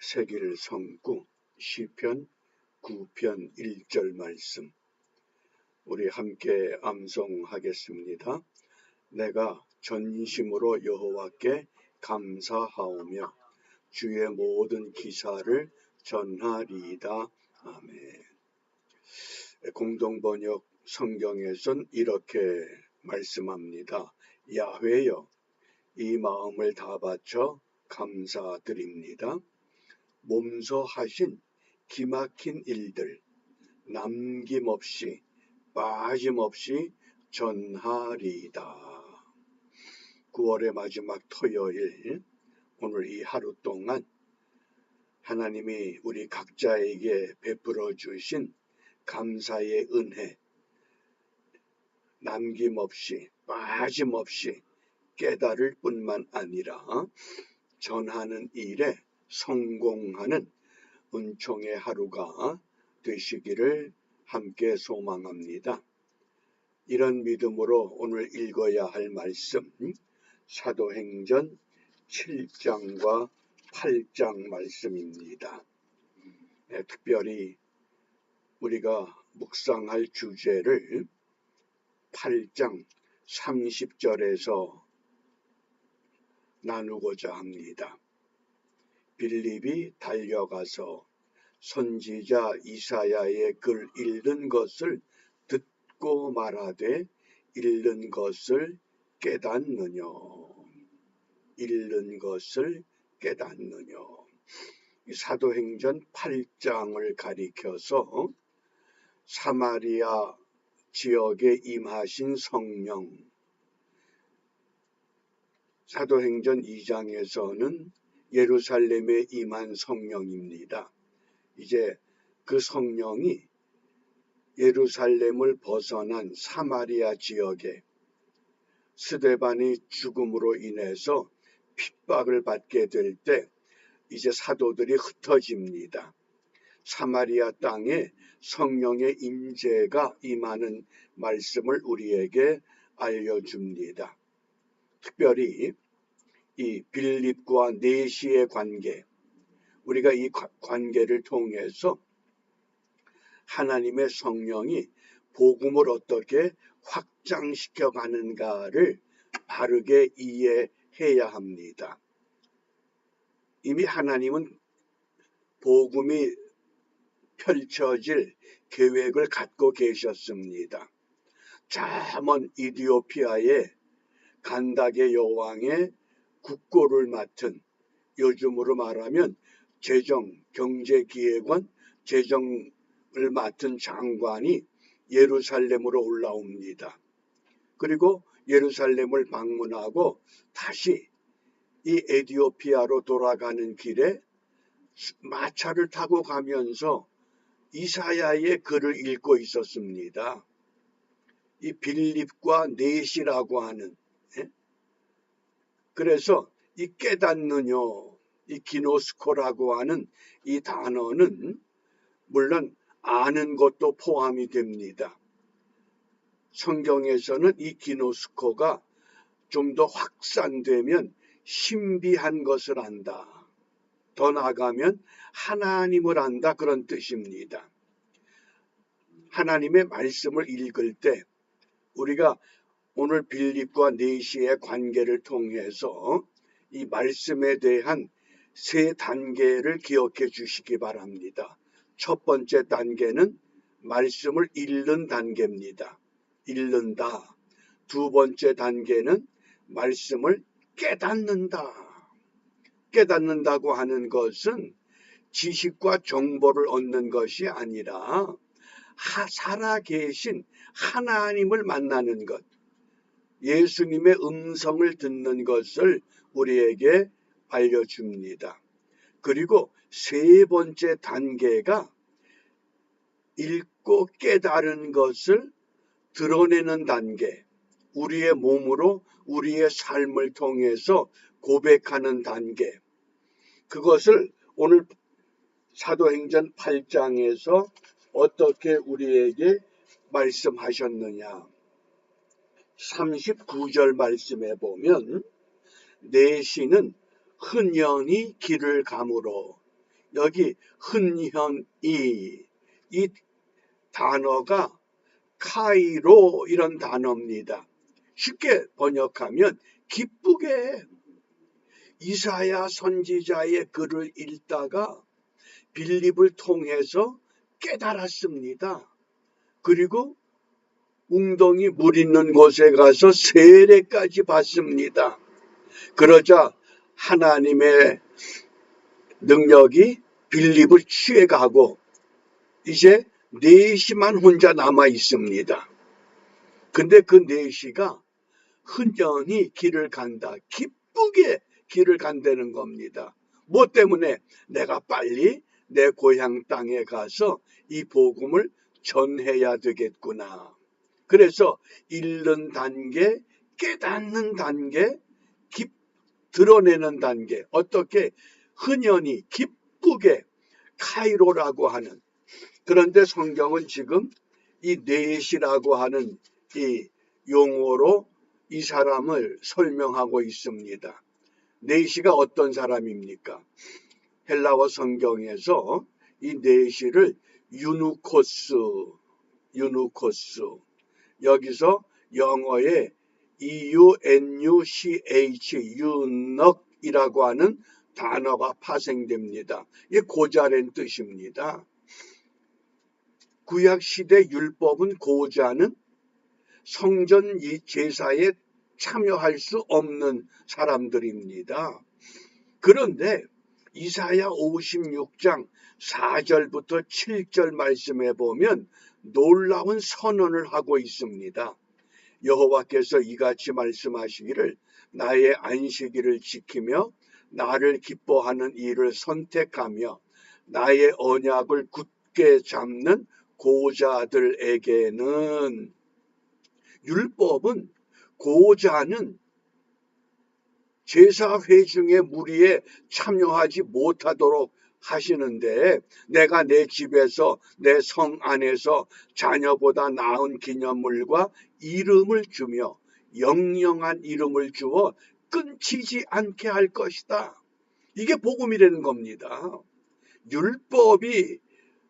세기를 섬고 시편 9편 1절 말씀 우리 함께 암송하겠습니다. 내가 전심으로 여호와께 감사하오며 주의 모든 기사를 전하리이다. 아멘. 공동번역 성경에선 이렇게 말씀합니다. 야훼여, 이 마음을 다 바쳐 감사드립니다. 몸소 하신 기막힌 일들 남김없이 빠짐없이 전하리이다. 9월의 마지막 토요일, 오늘 이 하루 동안 하나님이 우리 각자에게 베풀어 주신 감사의 은혜 남김없이 빠짐없이 깨달을 뿐만 아니라 전하는 일에 성공하는 은총의 하루가 되시기를 함께 소망합니다. 이런 믿음으로 오늘 읽어야 할 말씀, 사도행전 7장과 8장 말씀입니다. 특별히 우리가 묵상할 주제를 8장 30절에서 나누고자 합니다. 빌립이 달려가서 선지자 이사야의 글 읽는 것을 듣고 말하되 읽는 것을 깨닫느냐. 읽는 것을 깨닫느냐. 사도행전 8장을 가리켜서 사마리아 지역에 임하신 성령, 사도행전 2장에서는 예루살렘에 임한 성령입니다. 이제 그 성령이 예루살렘을 벗어난 사마리아 지역에 스데반의 죽음으로 인해서 핍박을 받게 될 때 이제 사도들이 흩어집니다. 사마리아 땅에 성령의 임재가 임하는 말씀을 우리에게 알려줍니다. 특별히 이 빌립과 내시의 관계, 우리가 이 관계를 통해서 하나님의 성령이 복음을 어떻게 확장시켜 가는가를 바르게 이해해야 합니다. 이미 하나님은 복음이 펼쳐질 계획을 갖고 계셨습니다. 저 먼 이디오피아의 간다게 여왕의 국고를 맡은, 요즘으로 말하면 경제기획원 재정을 맡은 장관이 예루살렘으로 올라옵니다. 그리고 예루살렘을 방문하고 다시 이 에티오피아로 돌아가는 길에 마차를 타고 가면서 이사야의 글을 읽고 있었습니다. 이 빌립과 내시라고 하는, 그래서 이 깨닫느냐, 이 기노스코라고 하는 이 단어는 물론 아는 것도 포함이 됩니다. 성경에서는 이 기노스코가 좀 더 확산되면 신비한 것을 안다. 더 나아가면 하나님을 안다, 그런 뜻입니다. 하나님의 말씀을 읽을 때 우리가 오늘 빌립과 내시의 관계를 통해서 이 말씀에 대한 세 단계를 기억해 주시기 바랍니다. 첫 번째 단계는 말씀을 읽는 단계입니다. 읽는다. 두 번째 단계는 말씀을 깨닫는다. 깨닫는다고 하는 것은 지식과 정보를 얻는 것이 아니라 살아계신 하나님을 만나는 것, 예수님의 음성을 듣는 것을 우리에게 알려줍니다. 그리고 세 번째 단계가 읽고 깨달은 것을 드러내는 단계, 우리의 몸으로 우리의 삶을 통해서 고백하는 단계, 그것을 오늘 사도행전 8장에서 어떻게 우리에게 말씀하셨느냐. 39절 말씀에 보면 내시는 흔연히 길을 가므로, 여기 흔현이 이 단어가 카이로 이런 단어입니다. 쉽게 번역하면 기쁘게. 이사야 선지자의 글을 읽다가 빌립을 통해서 깨달았습니다. 그리고 웅덩이 물 있는 곳에 가서 세례까지 받습니다. 그러자 하나님의 능력이 빌립을 취해가고 이제 넷이만 혼자 남아 있습니다. 근데 그 넷이가 흔연히 길을 간다. 기쁘게 길을 간다는 겁니다. 뭐 때문에? 내가 빨리 내 고향 땅에 가서 이 복음을 전해야 되겠구나. 그래서 읽는 단계, 깨닫는 단계, 드러내는 단계. 어떻게? 흔연히 기쁘게 카이로라고 하는. 그런데 성경은 지금 이 넷이라고 하는 이 용어로 이 사람을 설명하고 있습니다. 넷이가 어떤 사람입니까? 헬라어 성경에서 이 넷이를 유누코스, 여기서 영어에 eunuch, 유넉이라고 하는 단어가 파생됩니다. 이게 고자란 뜻입니다. 구약시대 율법은 고자는 성전 제사에 참여할 수 없는 사람들입니다. 그런데 이사야 56장 4절부터 7절 말씀에 보면 놀라운 선언을 하고 있습니다. 여호와께서 이같이 말씀하시기를 나의 안식일을 지키며 나를 기뻐하는 일을 선택하며 나의 언약을 굳게 잡는 고자들에게는 율법은 고자는 제사 회중의 무리에 참여하지 못하도록 하시는데 내가 내 집에서 내 성 안에서 자녀보다 나은 기념물과 이름을 주며 영영한 이름을 주어 끊치지 않게 할 것이다. 이게 복음이라는 겁니다. 율법이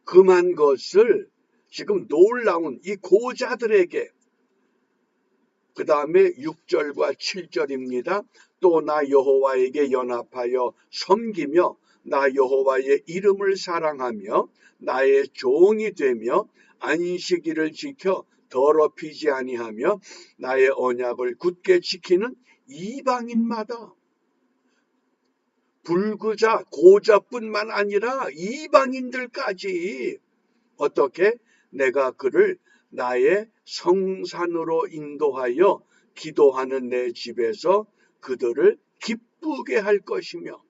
금한 것을 지금 놀라운 이 고자들에게 그 다음에 6절과 7절입니다. 또 나 여호와에게 연합하여 섬기며 나 여호와의 이름을 사랑하며 나의 종이 되며 안식일을 지켜 더럽히지 아니하며 나의 언약을 굳게 지키는 이방인마다 불구자 고자뿐만 아니라 이방인들까지 어떻게 내가 그를 나의 성산으로 인도하여 기도하는 내 집에서 그들을 기쁘게 할 것이며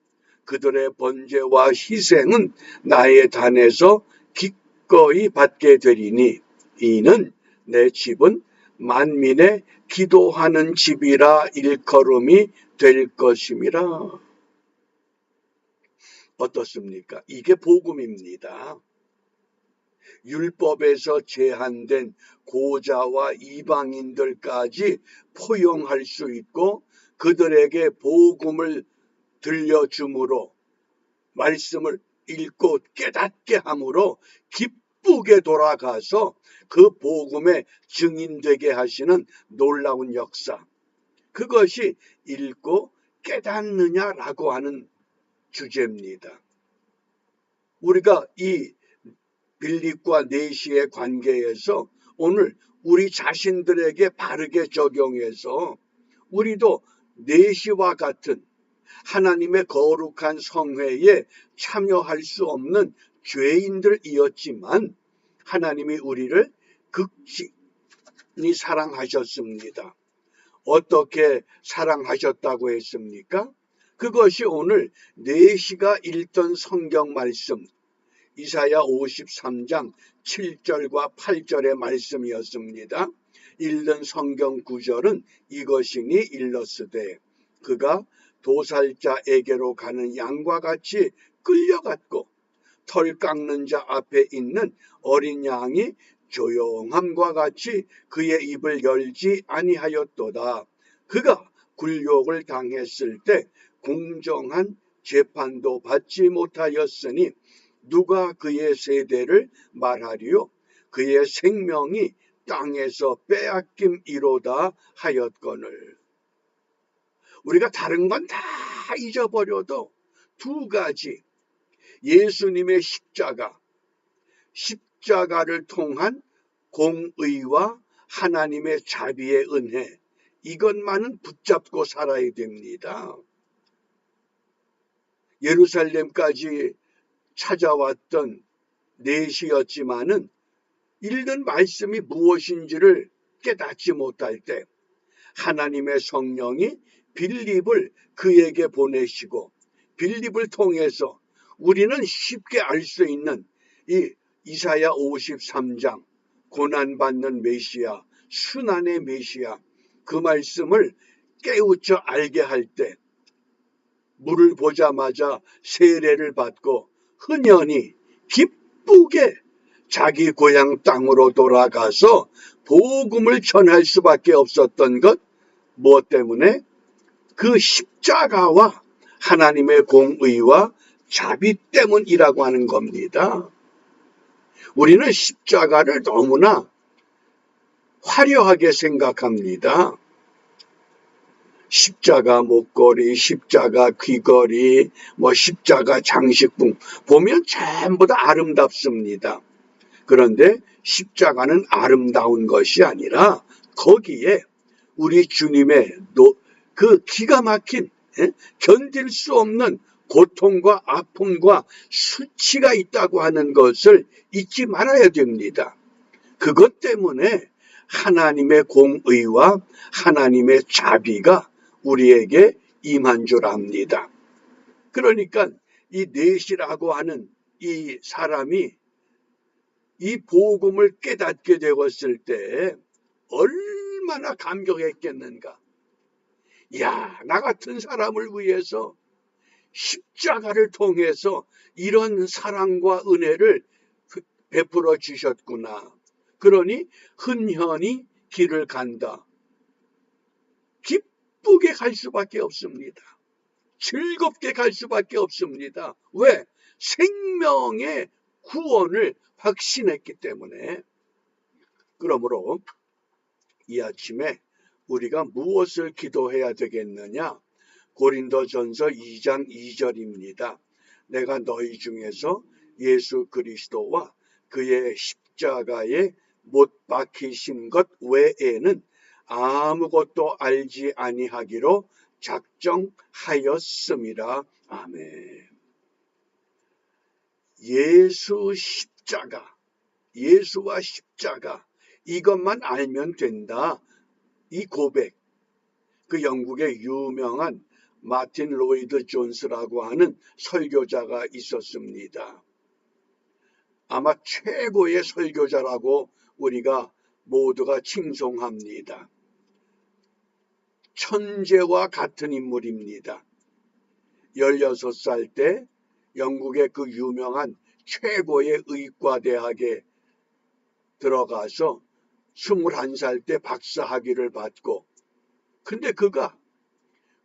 그들의 번제와 희생은 나의 단에서 기꺼이 받게 되리니 이는 내 집은 만민의 기도하는 집이라 일컬음이 될 것임이라. 어떻습니까? 이게 복음입니다. 율법에서 제한된 고자와 이방인들까지 포용할 수 있고 그들에게 복음을 들려줌으로 말씀을 읽고 깨닫게 함으로 기쁘게 돌아가서 그 복음의 증인되게 하시는 놀라운 역사. 그것이 읽고 깨닫느냐라고 하는 주제입니다. 우리가 이 빌립과 넷이의 관계에서 오늘 우리 자신들에게 바르게 적용해서 우리도 넷이와 같은 하나님의 거룩한 성회에 참여할 수 없는 죄인들이었지만 하나님이 우리를 극진히 사랑하셨습니다. 어떻게 사랑하셨다고 했습니까? 그것이 오늘 넷이가 읽던 성경 말씀 이사야 53장 7절과 8절의 말씀이었습니다. 읽는 성경 구절은 이것이니 일렀으되 그가 도살자에게로 가는 양과 같이 끌려갔고 털 깎는 자 앞에 있는 어린 양이 조용함과 같이 그의 입을 열지 아니하였도다. 그가 굴욕을 당했을 때 공정한 재판도 받지 못하였으니 누가 그의 세대를 말하리요? 그의 생명이 땅에서 빼앗김이로다 하였거늘. 우리가 다른 건 다 잊어버려도 두 가지, 예수님의 십자가를 통한 공의와 하나님의 자비의 은혜, 이것만은 붙잡고 살아야 됩니다. 예루살렘까지 찾아왔던 내시였지만은 읽는 말씀이 무엇인지를 깨닫지 못할 때 하나님의 성령이 빌립을 그에게 보내시고 빌립을 통해서 우리는 쉽게 알 수 있는 이 이사야 53장 고난받는 메시아, 순환의 메시아, 그 말씀을 깨우쳐 알게 할 때 물을 보자마자 세례를 받고 흔연히 기쁘게 자기 고향 땅으로 돌아가서 복음을 전할 수밖에 없었던 것, 무엇 때문에? 그 십자가와 하나님의 공의와 자비 때문이라고 하는 겁니다. 우리는 십자가를 너무나 화려하게 생각합니다. 십자가 목걸이, 십자가 귀걸이, 십자가 장식품 보면 전부 다 아름답습니다. 그런데 십자가는 아름다운 것이 아니라 거기에 우리 주님의 그 기가 막힌 견딜 수 없는 고통과 아픔과 수치가 있다고 하는 것을 잊지 말아야 됩니다. 그것 때문에 하나님의 공의와 하나님의 자비가 우리에게 임한 줄 압니다. 그러니까 이 넷이라고 하는 이 사람이 이 복음을 깨닫게 되었을 때 얼마나 감격했겠는가. 야, 나 같은 사람을 위해서 십자가를 통해서 이런 사랑과 은혜를 베풀어 주셨구나. 그러니 흔연히 길을 간다. 기쁘게 갈 수밖에 없습니다. 즐겁게 갈 수밖에 없습니다. 왜? 생명의 구원을 확신했기 때문에. 그러므로 이 아침에 우리가 무엇을 기도해야 되겠느냐? 고린도전서 2장 2절입니다. 내가 너희 중에서 예수 그리스도와 그의 십자가에 못 박히신 것 외에는 아무것도 알지 아니하기로 작정하였음이라. 아멘. 예수와 십자가 이것만 알면 된다. 이 고백, 그 영국의 유명한 마틴 로이드 존스라고 하는 설교자가 있었습니다. 아마 최고의 설교자라고 우리가 모두가 칭송합니다. 천재와 같은 인물입니다. 16살 때 영국의 그 유명한 최고의 의과대학에 들어가서 21살 때 박사학위를 받고, 근데 그가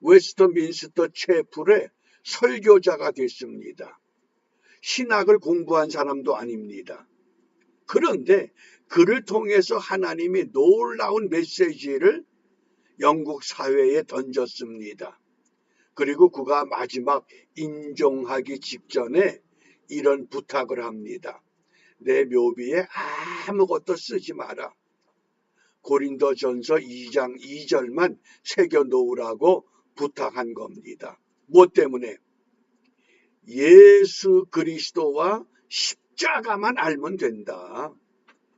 웨스트민스터 채플의 설교자가 됐습니다. 신학을 공부한 사람도 아닙니다. 그런데 그를 통해서 하나님이 놀라운 메시지를 영국 사회에 던졌습니다. 그리고 그가 마지막 인종하기 직전에 이런 부탁을 합니다. 내 묘비에 아무것도 쓰지 마라. 고린도전서 2장 2절만 새겨놓으라고 부탁한 겁니다. 무엇 때문에? 예수 그리스도와 십자가만 알면 된다.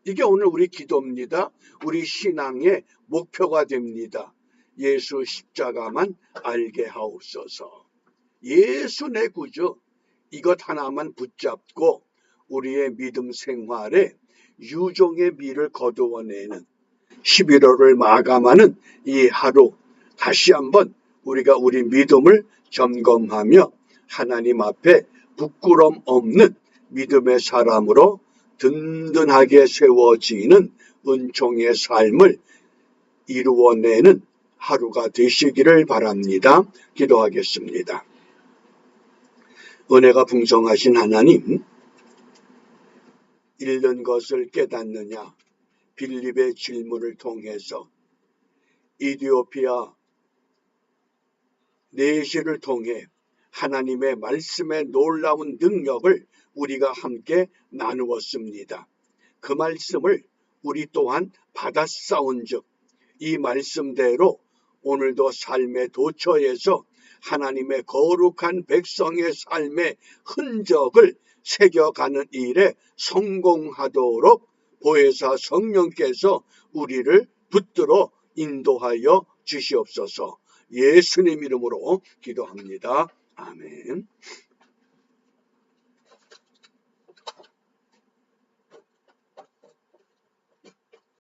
이게 오늘 우리 기도입니다. 우리 신앙의 목표가 됩니다. 예수 십자가만 알게 하옵소서. 예수 내 구주, 이것 하나만 붙잡고 우리의 믿음 생활에 유종의 미를 거두어내는 11월을 마감하는 이 하루, 다시 한번 우리가 우리 믿음을 점검하며 하나님 앞에 부끄럼 없는 믿음의 사람으로 든든하게 세워지는 은총의 삶을 이루어내는 하루가 되시기를 바랍니다. 기도하겠습니다. 은혜가 풍성하신 하나님, 잃는 것을 깨닫느냐? 빌립의 질문을 통해서 이디오피아 내시를 통해 하나님의 말씀의 놀라운 능력을 우리가 함께 나누었습니다. 그 말씀을 우리 또한 받아싸운즉 이 말씀대로 오늘도 삶의 도처에서 하나님의 거룩한 백성의 삶의 흔적을 새겨가는 일에 성공하도록 보혜사 성령께서 우리를 붙들어 인도하여 주시옵소서. 예수님 이름으로 기도합니다. 아멘.